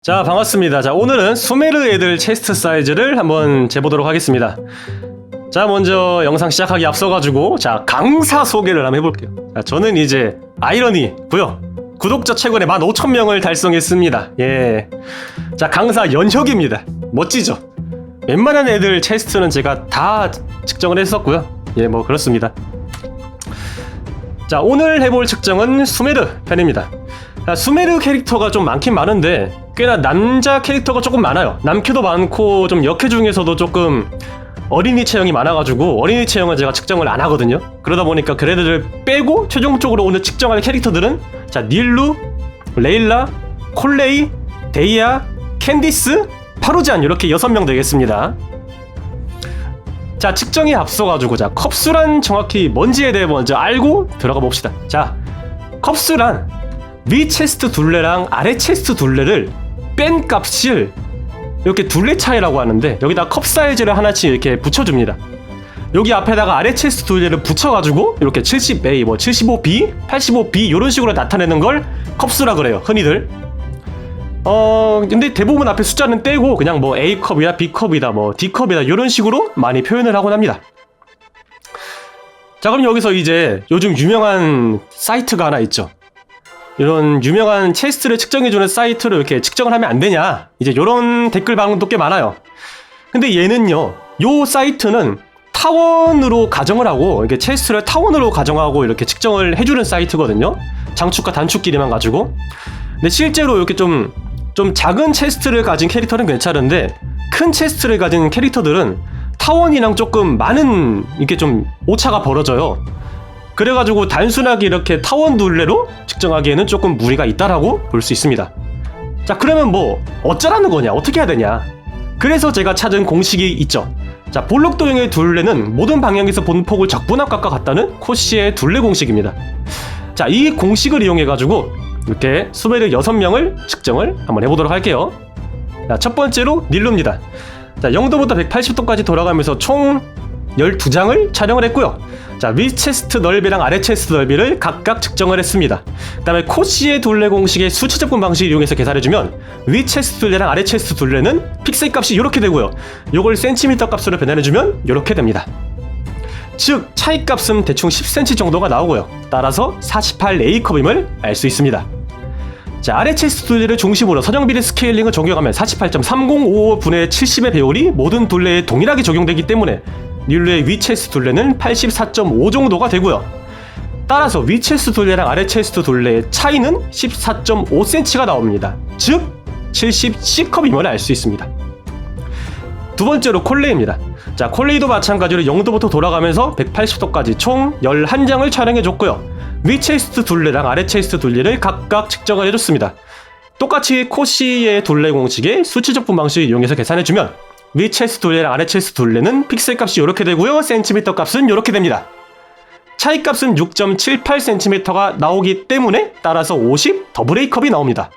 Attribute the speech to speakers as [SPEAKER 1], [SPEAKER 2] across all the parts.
[SPEAKER 1] 자, 반갑습니다. 자, 오늘은 수메르 애들 체스트 사이즈를 한번 재보도록 하겠습니다. 자, 먼저 영상 시작하기 앞서가지고 자, 강사 소개를 한번 해볼게요. 자, 저는 이제 아이러니고요. 구독자 최근에 15,000명을 달성했습니다. 예. 자, 강사 연혁입니다. 멋지죠? 웬만한 애들 체스트는 제가 다 측정을 했었고요. 예, 뭐 그렇습니다. 자, 오늘 해볼 측정은 수메르 편입니다. 자, 수메르 캐릭터가 좀 많긴 많은데 꽤나 남자 캐릭터가 조금 많아요. 남캐도 많고 좀 여캐 중에서도 조금 어린이 체형이 많아가지고 어린이 체형은 제가 측정을 안 하거든요. 그러다 보니까 그래들을 빼고 최종적으로 오늘 측정할 캐릭터들은 자, 닐루, 레일라, 콜레이, 데이아, 캔디스, 파루잔 이렇게 6명 되겠습니다. 자, 측정에 앞서가지고 자, 컵수란 정확히 뭔지에 대해 먼저 알고 들어가 봅시다. 자, 컵수란 위 체스트 둘레랑 아래 체스트 둘레를 뺀 값을 이렇게 둘레 차이라고 하는데 여기다 컵 사이즈를 하나씩 이렇게 붙여줍니다. 여기 앞에다가 아래 체스트 둘레를 붙여가지고 이렇게 70A, 뭐 75B, 85B 이런 식으로 나타내는 걸 컵수라 그래요, 흔히들. 근데 대부분 앞에 숫자는 떼고 그냥 뭐 A컵이다, B컵이다, 뭐 D컵이다 이런 식으로 많이 표현을 하곤 합니다. 자, 그럼 여기서 이제 요즘 유명한 사이트가 하나 있죠. 이런 유명한 체스트를 측정해주는 사이트를 이렇게 측정을 하면 안 되냐, 이제 이런 댓글 반응도 꽤 많아요. 근데 얘는요, 요 사이트는 타원으로 가정을 하고 이렇게 체스트를 타원으로 가정하고 이렇게 측정을 해주는 사이트거든요. 장축과 단축끼리만 가지고. 근데 실제로 이렇게 좀 작은 체스트를 가진 캐릭터는 괜찮은데 큰 체스트를 가진 캐릭터들은 타원이랑 조금 많은 이렇게 좀 오차가 벌어져요. 그래가지고 단순하게 이렇게 타원 둘레로 측정하기에는 조금 무리가 있다라고 볼 수 있습니다. 자, 그러면 뭐 어쩌라는 거냐, 어떻게 해야 되냐. 그래서 제가 찾은 공식이 있죠. 자, 볼록 도형의 둘레는 모든 방향에서 본 폭을 적분합각과 같다는 코시의 둘레 공식입니다. 자, 이 공식을 이용해가지고 이렇게 수메르 6명을 측정을 한번 해보도록 할게요. 자, 첫 번째로 닐루입니다. 자, 0도부터 180도까지 돌아가면서 총 12장을 촬영을 했고요. 자, 위 체스트 넓이랑 아래 체스트 넓이를 각각 측정을 했습니다. 그 다음에 코시의 둘레 공식의 수치 접근 방식을 이용해서 계산해주면 위 체스트 둘레랑 아래 체스트 둘레는 픽셀 값이 이렇게 되고요. 요걸 센티미터 값으로 변환해주면 이렇게 됩니다. 즉 차이 값은 대충 10cm 정도가 나오고요. 따라서 48A컵임을 알 수 있습니다. 자, 아래 체스트 둘레를 중심으로 선형비례 스케일링을 적용하면 48.3055분의 70의 배율이 모든 둘레에 동일하게 적용되기 때문에 닐루의 위 체스트 둘레는 84.5 정도가 되고요. 따라서 위 체스트 둘레랑 아래 체스트 둘레의 차이는 14.5cm가 나옵니다. 즉 70C컵임을 알 수 있습니다. 두 번째로 콜레이입니다. 자, 콜레이도 마찬가지로 0도부터 돌아가면서 180도까지 총 11장을 촬영해줬고요. 위 체스트 둘레랑 아래 체스트 둘레를 각각 측정을 해줬습니다. 똑같이 코시의 둘레 공식의 수치 적분 방식을 이용해서 계산해주면 위 체스트 둘레랑 아래 체스트 둘레는 픽셀 값이 이렇게 되고요. 센티미터 값은 이렇게 됩니다. 차이 값은 6.78cm가 나오기 때문에 따라서 50 더블 A컵이 나옵니다.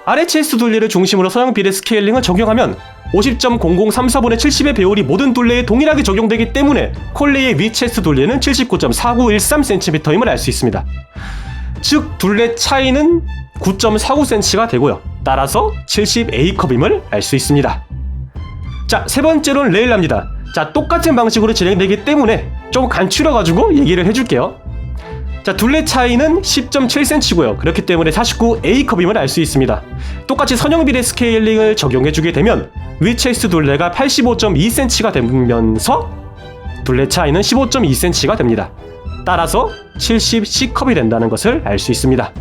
[SPEAKER 1] 아래 체스트 둘레를 중심으로 서형 비례 스케일링을 적용하면 50.0034분의 70의 배율이 모든 둘레에 동일하게 적용되기 때문에 콜레이의 위 체스트 둘레는 79.4913cm임을 알 수 있습니다. 즉 둘레 차이는 9.49cm가 되고요. 따라서 70A컵임을 알 수 있습니다. 자, 세 번째로는 레일라입니다. 자, 똑같은 방식으로 진행되기 때문에 좀 간추려가지고 얘기를 해줄게요. 자, 둘레 차이는 10.7cm고요. 그렇기 때문에 49A컵임을 알 수 있습니다. 똑같이 선형비례 스케일링을 적용해주게 되면 위 체스트 둘레가 85.2cm가 되면서 둘레 차이는 15.2cm가 됩니다. 따라서 70C컵이 된다는 것을 알 수 있습니다.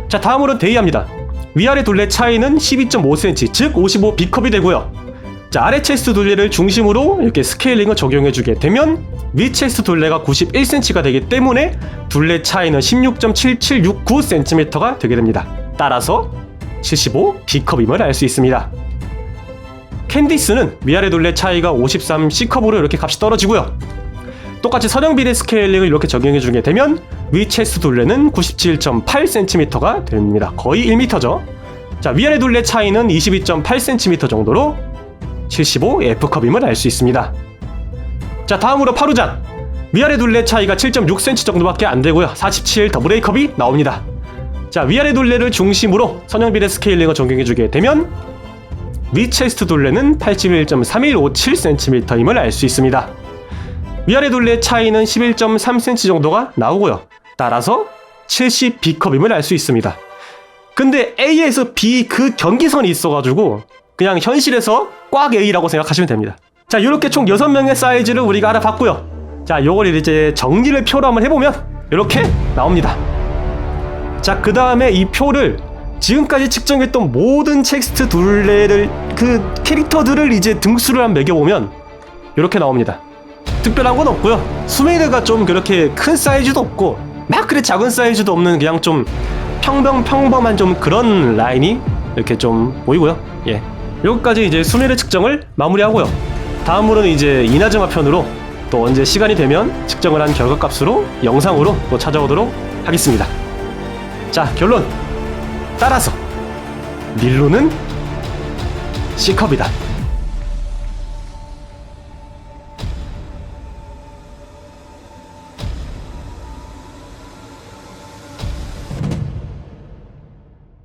[SPEAKER 1] 자, 다음으로 데이아입니다. 위아래 둘레 차이는 12.5cm, 즉 55B컵이 되고요. 자, 아래 체스트 둘레를 중심으로 이렇게 스케일링을 적용해주게 되면 위 체스트 둘레가 91cm가 되기 때문에 둘레 차이는 16.7769cm가 되게 됩니다. 따라서 75B컵임을 알 수 있습니다. 캔디스는 위아래 둘레 차이가 53C컵으로 이렇게 값이 떨어지고요. 똑같이 선형비례 스케일링을 이렇게 적용해주게 되면 위 체스트 둘레는 97.8cm가 됩니다. 거의 1m죠. 자, 위아래 둘레 차이는 22.8cm 정도로 75F컵임을 알 수 있습니다. 자, 다음으로 파루잔. 위아래 둘레 차이가 7.6cm 정도밖에 안 되고요. 47 AA 컵이 나옵니다. 자, 위아래 둘레를 중심으로 선형비례 스케일링을 적용해주게 되면 위 체스트 둘레는 81.3157cm임을 알 수 있습니다. 위아래 둘레의 차이는 11.3cm 정도가 나오고요. 따라서 70B컵임을 알 수 있습니다. 근데 A에서 B 그 경계선이 있어가지고 그냥 현실에서 꽉 A라고 생각하시면 됩니다. 자, 이렇게 총 6명의 사이즈를 우리가 알아봤고요. 자, 요걸 이제 정리를 표로 한번 해보면 이렇게 나옵니다. 자, 그 다음에 이 표를 지금까지 측정했던 모든 체스트 둘레를 그 캐릭터들을 이제 등수를 한번 매겨보면 이렇게 나옵니다. 특별한 건 없고요. 수메르가 좀 그렇게 큰 사이즈도 없고 막 그래 작은 사이즈도 없는 그냥 좀 평범한 좀 그런 라인이 이렇게 좀 보이고요. 예, 여기까지 이제 수메르 측정을 마무리하고요. 다음으로는 이제 이나즈마 편으로 또 언제 시간이 되면 측정을 한 결과값으로 영상으로 또 찾아오도록 하겠습니다. 자, 결론. 따라서 밀로는 C컵이다.